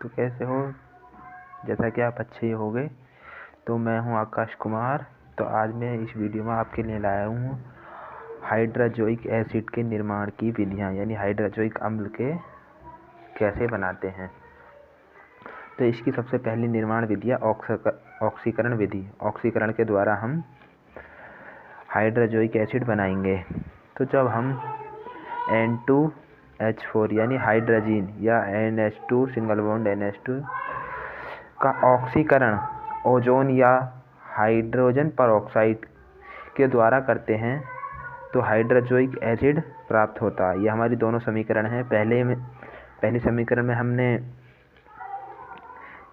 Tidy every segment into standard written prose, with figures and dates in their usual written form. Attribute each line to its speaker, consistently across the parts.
Speaker 1: तो कैसे हो? जैसा कि आप अच्छे हो गए। तो मैं हूं आकाश कुमार। तो आज मैं इस वीडियो में आपके लिए लाया हूं हाइड्रोजोइक एसिड के निर्माण की विधियां, यानी हाइड्रोजोइक अम्ल के कैसे बनाते हैं। तो इसकी सबसे पहली निर्माण विधि है ऑक्सीकरण विधि। ऑक्सीकरण के द्वारा हम हाइड्रोजोइक एसिड बनाएंगे। तो जब हम N2H4 यानी हाइड्रोजीन या NH2 सिंगल बॉन्ड NH2 का ऑक्सीकरण ओजोन या हाइड्रोजन परऑक्साइड के द्वारा करते हैं तो हाइड्रोजोइक एसिड प्राप्त होता है। ये हमारी दोनों समीकरण हैं। पहले समीकरण में हमने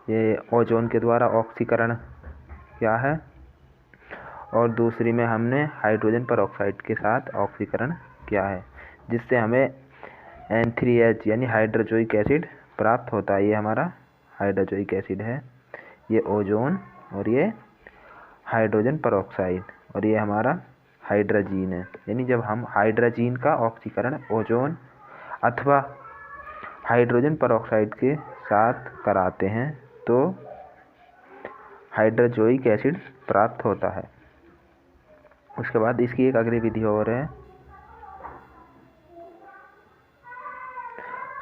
Speaker 1: ये ओजोन के द्वारा ऑक्सीकरण किया है और दूसरी में हमने हाइड्रोजन परऑक्साइड के साथ ऑक्सीकरण किया है, जिससे हमें N3H यानी हाइड्रोजोइक एसिड प्राप्त होता है। ये हमारा हाइड्रोजोइक एसिड है, ये ओजोन और ये हाइड्रोजन परऑक्साइड, और ये हमारा हाइड्रोजीन है। यानी जब हम हाइड्रोजीन का ऑक्सीकरण ओजोन अथवा हाइड्रोजन परऑक्साइड के साथ कराते हैं तो हाइड्रोजोइक एसिड प्राप्त होता है। उसके बाद इसकी एक अगली विधि और है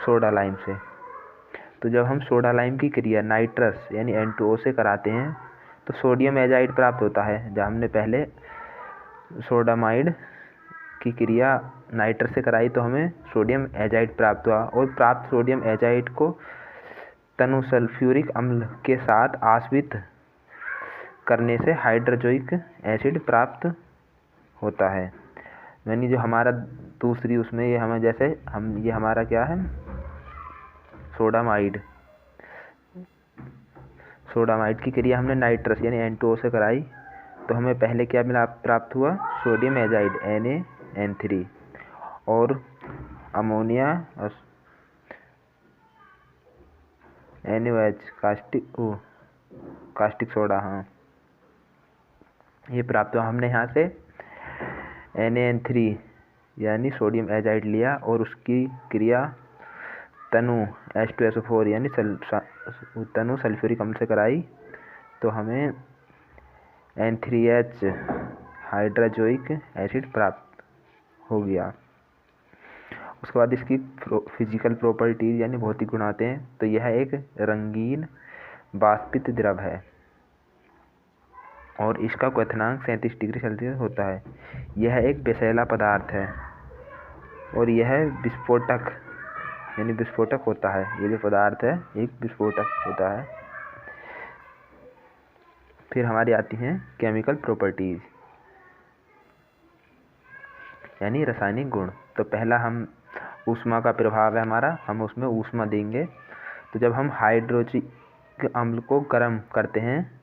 Speaker 1: सोडा लाइम से। तो जब हम सोडा लाइम की क्रिया नाइट्रस यानी N2O से कराते हैं तो सोडियम एजाइड प्राप्त होता है। जब हमने पहले सोडामाइड की क्रिया नाइट्रस से कराई तो हमें सोडियम एजाइड प्राप्त हुआ, और प्राप्त सोडियम एजाइड को तनु सल्फ्यूरिक अम्ल के साथ आश्रित करने से हाइड्रोजोइक एसिड प्राप्त होता है। यानी जो हमारा दूसरी उसमें ये हमें जैसे हम ये हमारा क्या है सोडामाइड की क्रिया हमने नाइट्रस यानी N2O से कराई तो हमें पहले क्या मिला प्राप्त हुआ सोडियम एजाइड NaN3 और अमोनिया NaOH कास्टिक सोडा, हाँ ये प्राप्त हुआ। हमने यहाँ से NaN3 यानी सोडियम एजाइड लिया और उसकी क्रिया तनु H2SO4 यानी तनु सल्फ्यूरिक अम्ल से कराई तो हमें N3H हाइड्रोजोइक एसिड प्राप्त हो गया। उसके बाद इसकी फिजिकल प्रॉपर्टीज यानी भौतिक गुण आते हैं। तो यह एक रंगीन वाष्पित द्रव है और इसका क्वथनांक 37 डिग्री सेल्सियस होता है। यह एक विषैला पदार्थ है और यह विस्फोटक यानी विस्फोटक होता है। ये जो पदार्थ है एक विस्फोटक होता है। फिर हमारी आती हैं केमिकल प्रॉपर्टीज यानी रासायनिक गुण। तो पहला हम ऊष्मा का प्रभाव है हमारा, हम उसमें ऊष्मा देंगे। तो जब हम हाइड्रोजोइक अम्ल को गर्म करते हैं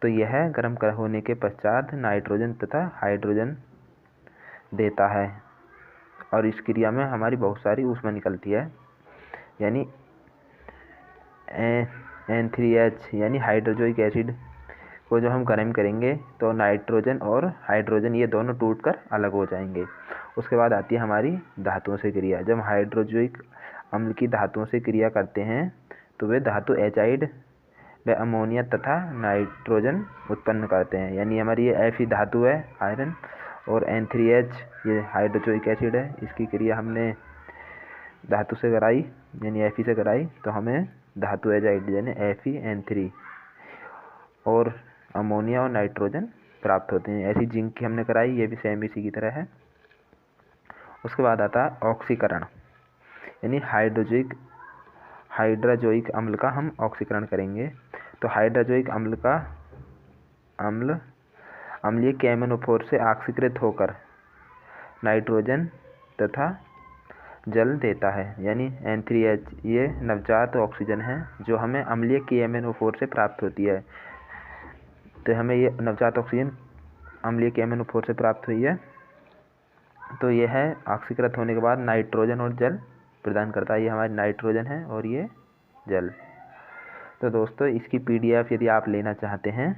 Speaker 1: तो यह गर्म होने के पश्चात नाइट्रोजन तथा हाइड्रोजन देता है और इस क्रिया में हमारी बहुत सारी ऊष्मा निकलती है। यानी N3H यानी हाइड्रोजोइक एसिड को जब हम गर्म करेंगे तो नाइट्रोजन और हाइड्रोजन ये दोनों टूटकर अलग हो जाएंगे। उसके बाद आती है हमारी धातुओं से क्रिया। जब हाइड्रोजोइक अम्ल की धातुओं से क्रिया करते हैं तो वे धातु एजाइड व अमोनिया तथा नाइट्रोजन उत्पन्न करते हैं। यानी हमारी ये Fe धातु है आयरन और N3H ये हाइड्रोजोइक एसिड है। इसकी क्रिया हमने धातु से कराई यानी Fe से कराई तो हमें धातु एजाइड यानी FeN3 और अमोनिया और नाइट्रोजन प्राप्त होते हैं। ऐसी जिंक की हमने कराई, ये भी सेम इसी की तरह है। उसके बाद आता है ऑक्सीकरण यानी हाइड्रोजोइक अम्ल का हम ऑक्सीकरण करेंगे। तो हाइड्रोजोइक अम्ल का अम्लीय KMnO4 से ऑक्सीकृत होकर नाइट्रोजन तथा जल देता है। यानी N3H ये नवजात ऑक्सीजन है जो हमें अम्लीय KMnO4 से प्राप्त होती है। तो हमें ये नवजात ऑक्सीजन अम्लीय KMnO4 से प्राप्त हुई है। तो यह है ऑक्सीकृत होने के बाद नाइट्रोजन और जल प्रदान करता है। ये हमारी नाइट्रोजन है और ये जल। तो दोस्तों इसकी PDF यदि आप लेना चाहते हैं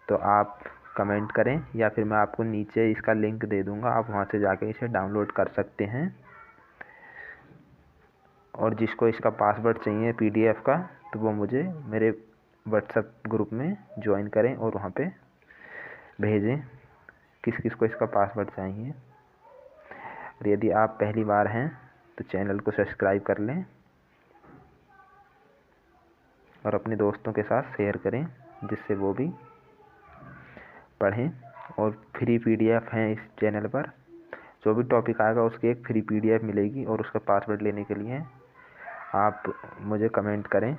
Speaker 1: तो आप कमेंट करें या फिर मैं आपको नीचे इसका लिंक दे दूंगा, आप वहां से जाके इसे डाउनलोड कर सकते हैं। और जिसको इसका पासवर्ड चाहिए PDF का, तो वो मुझे मेरे व्हाट्सएप ग्रुप में ज्वाइन करें और वहाँ पे भेजें किस किस को इसका पासवर्ड चाहिए। और यदि आप पहली बार हैं तो चैनल को सब्सक्राइब कर लें और अपने दोस्तों के साथ शेयर करें जिससे वो भी पढ़ें। और फ्री PDF हैं इस चैनल पर, जो भी टॉपिक आएगा उसकी एक फ्री PDF मिलेगी और उसका पासवर्ड लेने के लिए आप मुझे कमेंट करें।